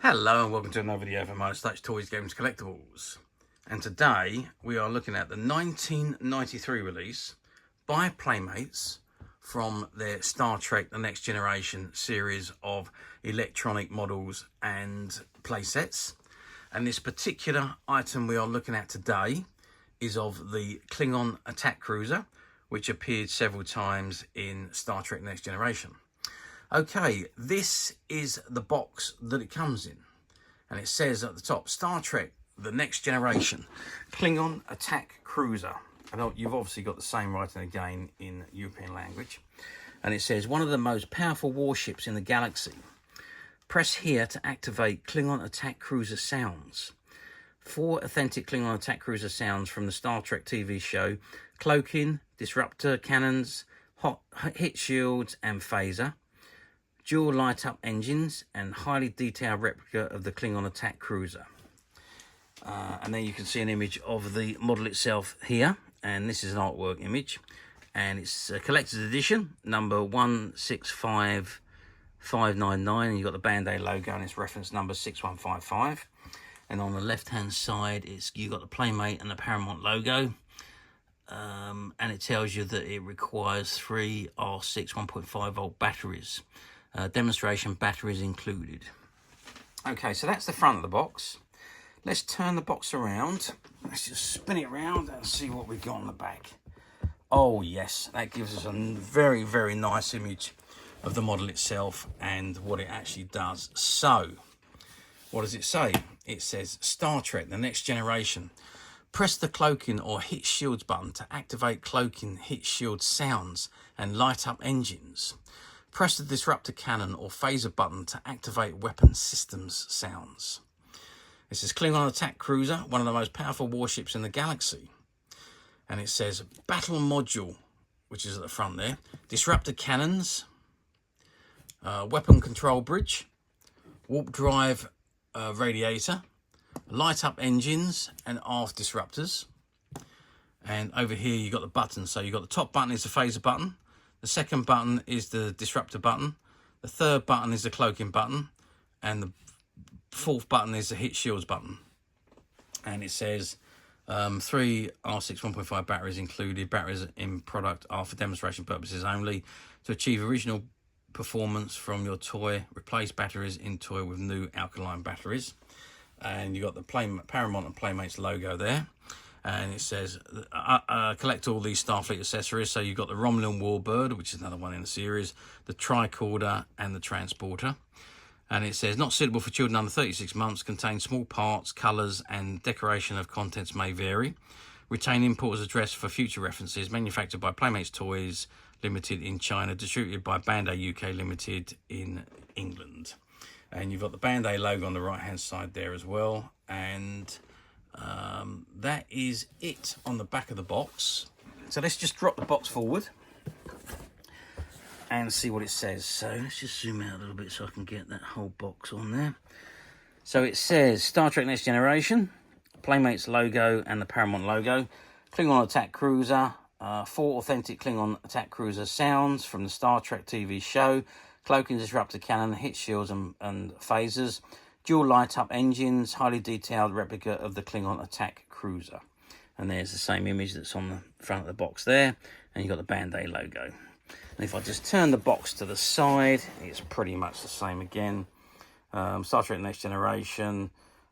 Hello and welcome to another video from my Starship Toys Games Collectibles. And today we are looking at the 1993 release by Playmates from their Star Trek The Next Generation series of electronic models and playsets. And this particular item we are looking at today is of the Klingon attack cruiser, which appeared several times in Star Trek Next Generation. Okay, this is the box that it comes in. And it says at the top, Star Trek, The Next Generation, Klingon Attack Cruiser. And you've obviously got the same writing again in European language. And it says, one of the most powerful warships in the galaxy. Press here to activate Klingon Attack Cruiser sounds. 4 authentic Klingon Attack Cruiser sounds from the Star Trek TV show, Cloaking, Disruptor, Cannons, Hit Shields and Phaser. Dual light-up engines and highly detailed replica of the Klingon attack cruiser. And then you can see an image of the model itself here. And this is an artwork image. And it's a collector's edition, number 165599. And you've got the Band-Aid logo and its reference number 6155. And on the left-hand side, you've got the Playmate and the Paramount logo. And it tells you that it requires 3 R6 1.5 volt batteries. Demonstration batteries included. Okay, so that's the front of the box. Let's turn the box around. Let's just spin it around and see what we've got on the back. Oh yes, that gives us a very, very nice image of the model itself and what it actually does. So, what does it say? It says, Star Trek, The Next Generation. Press the Cloaking or Hit Shields button to activate Cloaking Hit Shield sounds and light up engines. Press the Disruptor Cannon or Phaser button to activate weapon systems sounds. This is Klingon Attack Cruiser, one of the most powerful warships in the galaxy. And it says Battle Module, which is at the front there. Disruptor Cannons, Weapon Control Bridge, Warp Drive Radiator, Light Up Engines and Aft Disruptors. And over here you've got the buttons. So you've got the top button is the Phaser button. The second button is the Disruptor button. The third button is the Cloaking button. And the fourth button is the Hit Shields button. And it says 3 R6 1.5 batteries included. Batteries in product are for demonstration purposes only. To achieve original performance from your toy, replace batteries in toy with new alkaline batteries. And you've got the Paramount and Playmates logo there. And it says, collect all these Starfleet accessories. So you've got the Romulan Warbird, which is another one in the series, the Tricorder and the Transporter. And it says, not suitable for children under 36 months, contain small parts, colours and decoration of contents may vary. Retain importer's address for future references. Manufactured by Playmates Toys Limited in China. Distributed by Band-Aid UK Limited in England. And you've got the Band-Aid logo on the right-hand side there as well. And that is it on the back of the box. So let's just drop the box forward and see what it says. So let's just zoom out a little bit so I can get that whole box on there. So it says Star Trek Next Generation, Playmates logo and the Paramount logo, Klingon Attack Cruiser, 4 authentic Klingon Attack Cruiser sounds from the Star Trek TV show, Cloaking, Disruptor Cannon, Hit Shields and Phasers, dual light-up engines, highly detailed replica of the Klingon Attack Cruiser. And there's the same image that's on the front of the box there. And you've got the Band-Aid logo. And if I just turn the box to the side, it's pretty much the same again. Star Trek Next Generation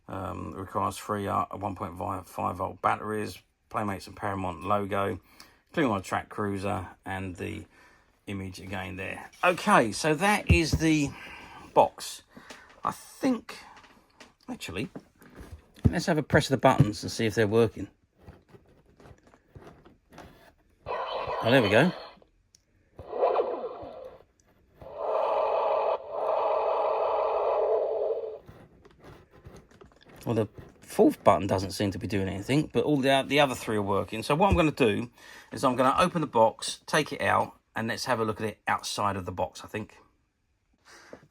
requires 3 1.5 volt batteries, Playmates and Paramount logo, Klingon Attack Cruiser, and the image again there. Okay, so that is the box. I think, actually, let's have a press of the buttons and see if they're working. Oh, there we go. Well, the fourth button doesn't seem to be doing anything, but all the other 3 are working. So what I'm going to do is I'm going to open the box, take it out, and let's have a look at it outside of the box, I think.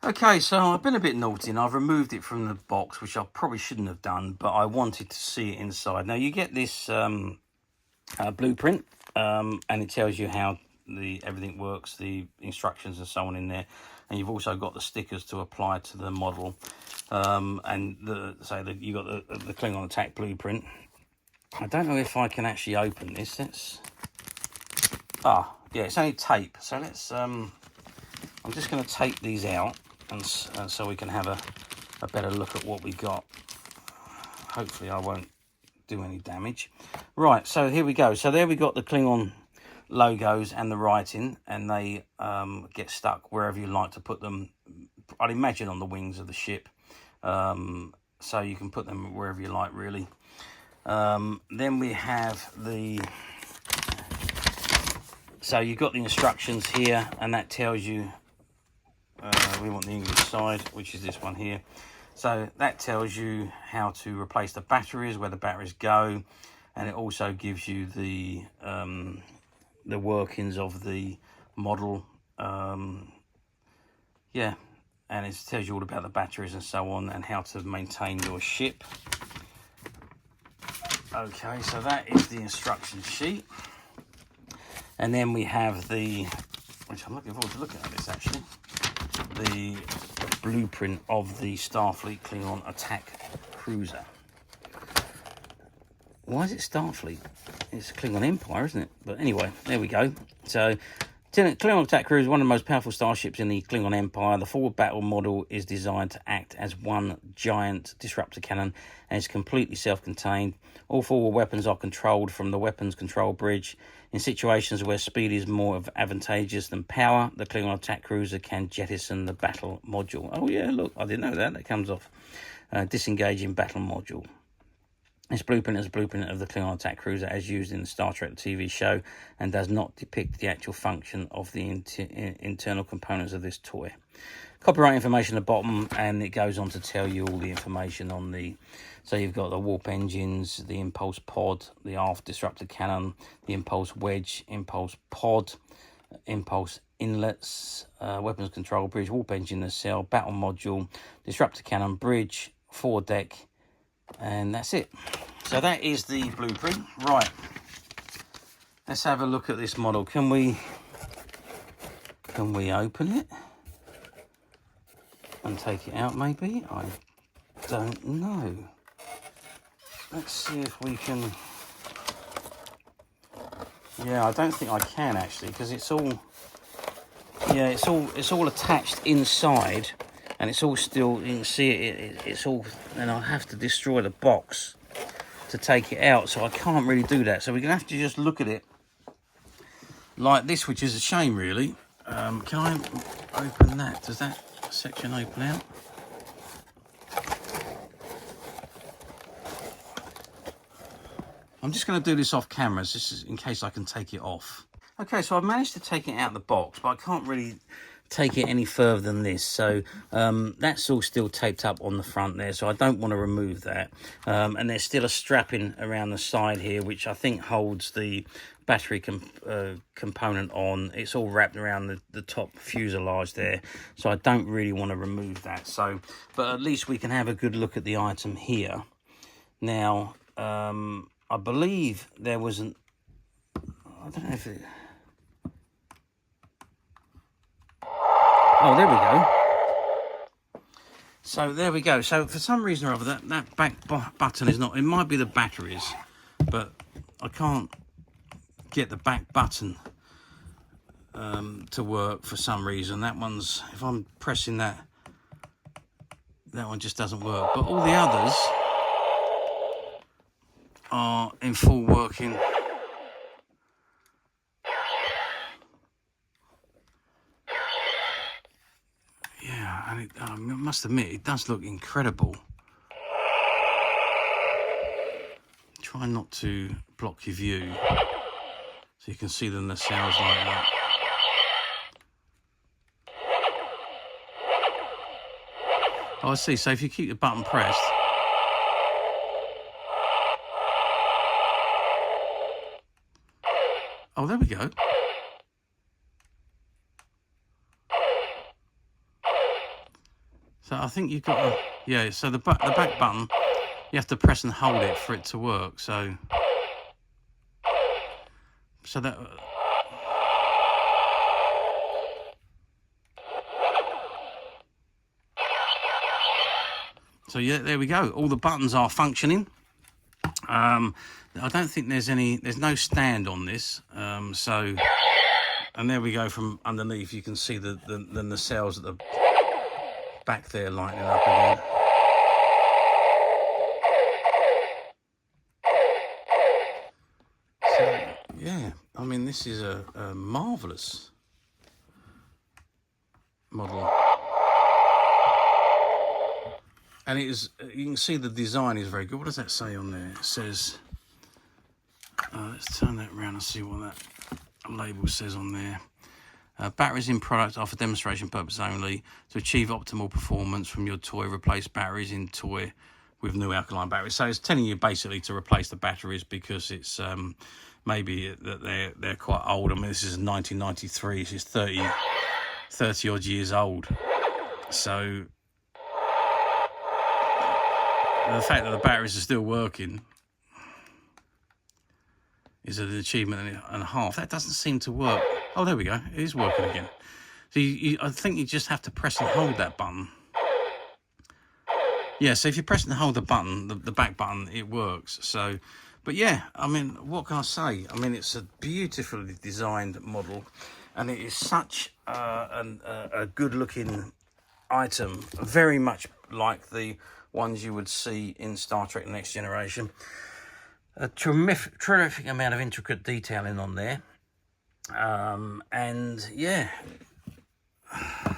Okay, so I've been a bit naughty and I've removed it from the box, which I probably shouldn't have done, but I wanted to see it inside. Now, you get this blueprint, and it tells you how everything works, the instructions and so on in there. and you've also got the stickers to apply to the model. And you got the Klingon attack blueprint. I don't know if I can actually open this. Yeah, it's only tape. So let's. I'm just going to take these out, and so we can have a better look at what we got. Hopefully, I won't do any damage. Right. So here we go. So there we got the Klingon logos and the writing, and they get stuck wherever you like to put them. I'd imagine on the wings of the ship. So you can put them wherever you like, really. Then we have so you've got the instructions here, and that tells you, we want the English side, which is this one here. So that tells you how to replace the batteries, where the batteries go, and it also gives you the workings of the model. Yeah, and it tells you all about the batteries and so on, and how to maintain your ship. Okay, so that is the instruction sheet. And then we have which I'm looking forward to looking at this actually, the blueprint of the Starfleet Klingon attack cruiser. Why is it Starfleet? It's Klingon Empire, isn't it? But anyway, there we go. So Klingon attack cruiser is one of the most powerful starships in the Klingon Empire. The forward battle model is designed to act as one giant disruptor cannon and is completely self-contained. All forward weapons are controlled from the weapons control bridge. In situations where speed is more advantageous than power, the Klingon attack cruiser can jettison the battle module. Oh yeah, look, I didn't know that. That comes off. Disengaging battle module. This blueprint is a blueprint of the Klingon attack cruiser as used in the Star Trek TV show, and does not depict the actual function of the internal components of this toy. Copyright information at the bottom, and it goes on to tell you all the information on the... So you've got the warp engines, the impulse pod, the aft disruptor cannon, the impulse wedge, impulse pod, impulse inlets, weapons control bridge, warp engine nacelle, battle module, disruptor cannon bridge, foredeck, and that's it. So that is the blueprint. Right, let's have a look at this model. Can we open it and take it out maybe? I don't know. Let's see if we can. Yeah, I don't think I can actually, because it's all, yeah, it's all attached inside. And it's all still, you can see it's all, and I have to destroy the box to take it out, so I can't really do that. So we're going to have to just look at it like this, which is a shame, really. Can I open that? Does that section open out? I'm just going to do this off camera, this is in case I can take it off. Okay, so I've managed to take it out of the box, but I can't really take it any further than this. So that's all still taped up on the front there, so I don't want to remove that. And there's still a strapping around the side here, which I think holds the battery component on. It's all wrapped around the top fuselage there, so I don't really want to remove that. So, but at least we can have a good look at the item here. Now, I believe there was I don't know if it... Oh, there we go. So there we go. So for some reason or other, that back button is not... It might be the batteries, but I can't get the back button to work for some reason. That one's... If I'm pressing that, that one just doesn't work. But all the others are in full working. Yeah, and I must admit, it does look incredible. Try not to block your view so you can see the nacelles like that. Oh, I see. So if you keep the button pressed, oh, there we go. So I think you've got a, yeah, so the back button, you have to press and hold it for it to work. So that, So yeah, there we go. All the buttons are functioning. I don't think there's no stand on this. So, and there we go. From underneath, you can see the nacelles at the back there lighting up again. So yeah, I mean, this is a marvelous model. And it is, you can see the design is very good. What does that say on there? It says, let's turn that around and see what that label says on there. Batteries in product are for demonstration purpose only. To achieve optimal performance from your toy, replace batteries in toy with new alkaline batteries. So it's telling you basically to replace the batteries because it's maybe that they're quite old. I mean, this is 1993. This is 30 odd years old. So the fact that the batteries are still working is an achievement and a half. That doesn't seem to work. Oh, there we go. It is working again. So I think you just have to press and hold that button. Yeah, so if you press and hold the button, the back button, it works. So, but yeah, I mean, what can I say? I mean, it's a beautifully designed model, and it is such a good-looking item, very much like the ones you would see in Star Trek: The Next Generation. A terrific amount of intricate detailing on there. And yeah, are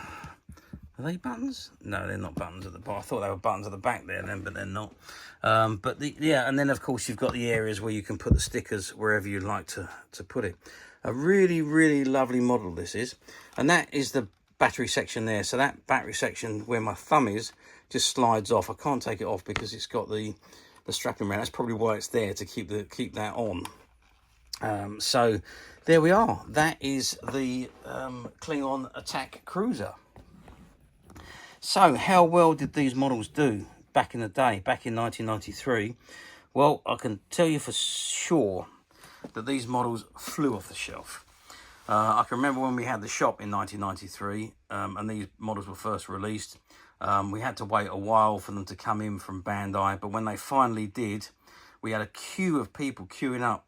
they buttons? No, they're not buttons at the bottom. I thought they were buttons at the back there then, but they're not. But yeah, and then of course you've got the areas where you can put the stickers wherever you'd like to put it. A really, really lovely model this is. And that is the battery section there. So that battery section where my thumb is just slides off. I can't take it off because it's got the strapping around. That's probably why it's there, to keep that on. So there we are. That is the Klingon attack cruiser. So how well did these models do back in the day, back in 1993? Well, I can tell you for sure that these models flew off the shelf. I can remember when we had the shop in 1993 and these models were first released. We had to wait a while for them to come in from Bandai, but when they finally did, we had a queue of people queuing up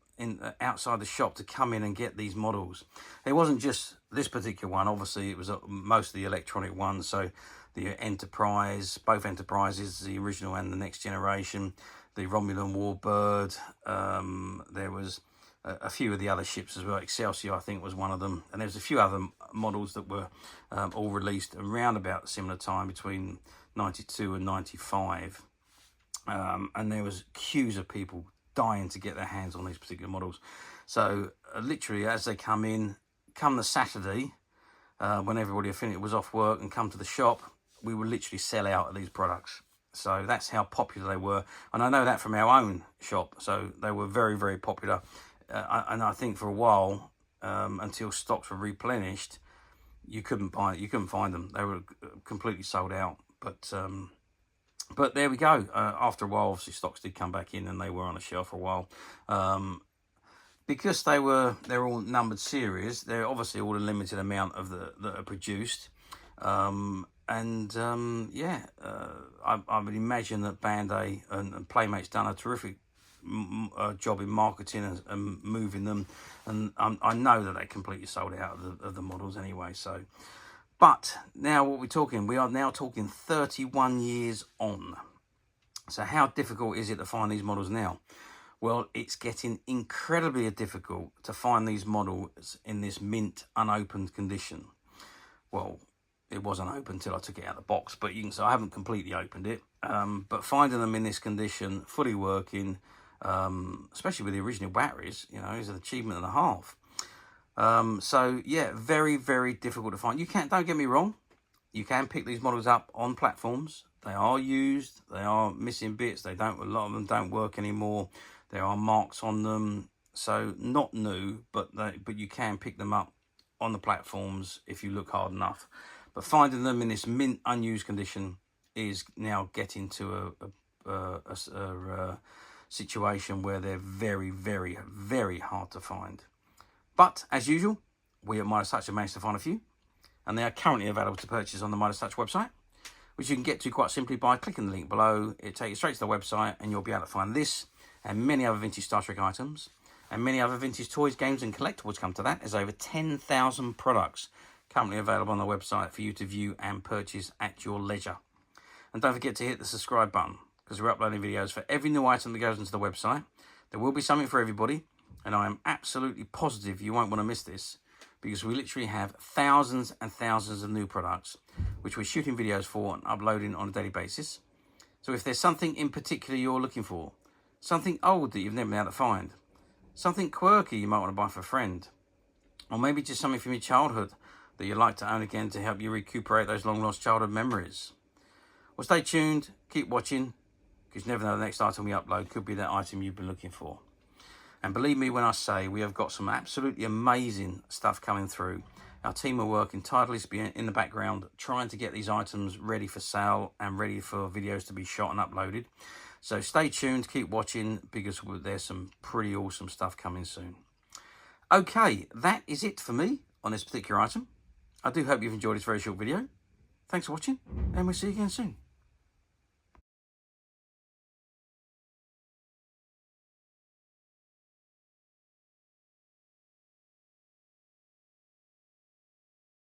outside the shop to come in and get these models. It wasn't just this particular one, obviously it was most of the electronic ones, so the Enterprise, both Enterprises, the original and the Next Generation, the Romulan Warbird, there was a few of the other ships as well. Excelsior, I think, was one of them, and there's a few other models that were all released around about a similar time, between 92 and 95, and there was queues of people dying to get their hands on these particular models. So literally, as they come the Saturday, when everybody was off work and come to the shop, we would literally sell out of these products. So that's how popular they were, and I know that from our own shop. So they were very, very popular. And I think for a while, until stocks were replenished, you couldn't find them. They were completely sold out. But there we go. After a while, obviously stocks did come back in, and they were on a shelf for a while. Because they're all numbered series. They're obviously all a limited amount of that are produced. Yeah, I would imagine that Bandai and Playmates done a terrific job in marketing and moving them, and I know that they completely sold out of the models anyway. So, but now what we're talking, we are now talking 31 years on. So how difficult is it to find these models now? Well, it's getting incredibly difficult to find these models in this mint unopened condition. Well, it wasn't open until I took it out of the box, but you can say I haven't completely opened it. But finding them in this condition, fully working, especially with the original batteries, is an achievement and a half. So yeah, very, very difficult to find. Don't get me wrong, you can pick these models up on platforms. They are used, they are missing bits, a lot of them don't work anymore. There are marks on them, so not new, but you can pick them up on the platforms if you look hard enough. But finding them in this mint unused condition is now getting to a situation where they're very, very, very hard to find. But as usual, we at Midas Touch have managed to find a few, and they are currently available to purchase on the Midas Touch website, which you can get to quite simply by clicking the link below. It takes you straight to the website, and you'll be able to find this and many other vintage Star Trek items, and many other vintage toys, games and collectibles. Come to that, there's over 10,000 products currently available on the website for you to view and purchase at your leisure. And don't forget to hit the subscribe button, because we're uploading videos for every new item that goes into the website. There will be something for everybody, and I am absolutely positive you won't want to miss this, because we literally have thousands and thousands of new products which we're shooting videos for and uploading on a daily basis. So if there's something in particular you're looking for, something old that you've never been able to find, something quirky you might want to buy for a friend, or maybe just something from your childhood that you'd like to own again to help you recuperate those long lost childhood memories, well, stay tuned, keep watching, because you never know, the next item we upload could be that item you've been looking for. And believe me when I say we have got some absolutely amazing stuff coming through. Our team are working tirelessly in the background, trying to get these items ready for sale and ready for videos to be shot and uploaded. So stay tuned, keep watching, because there's some pretty awesome stuff coming soon. Okay, that is it for me on this particular item. I do hope you've enjoyed this very short video. Thanks for watching, and we'll see you again soon.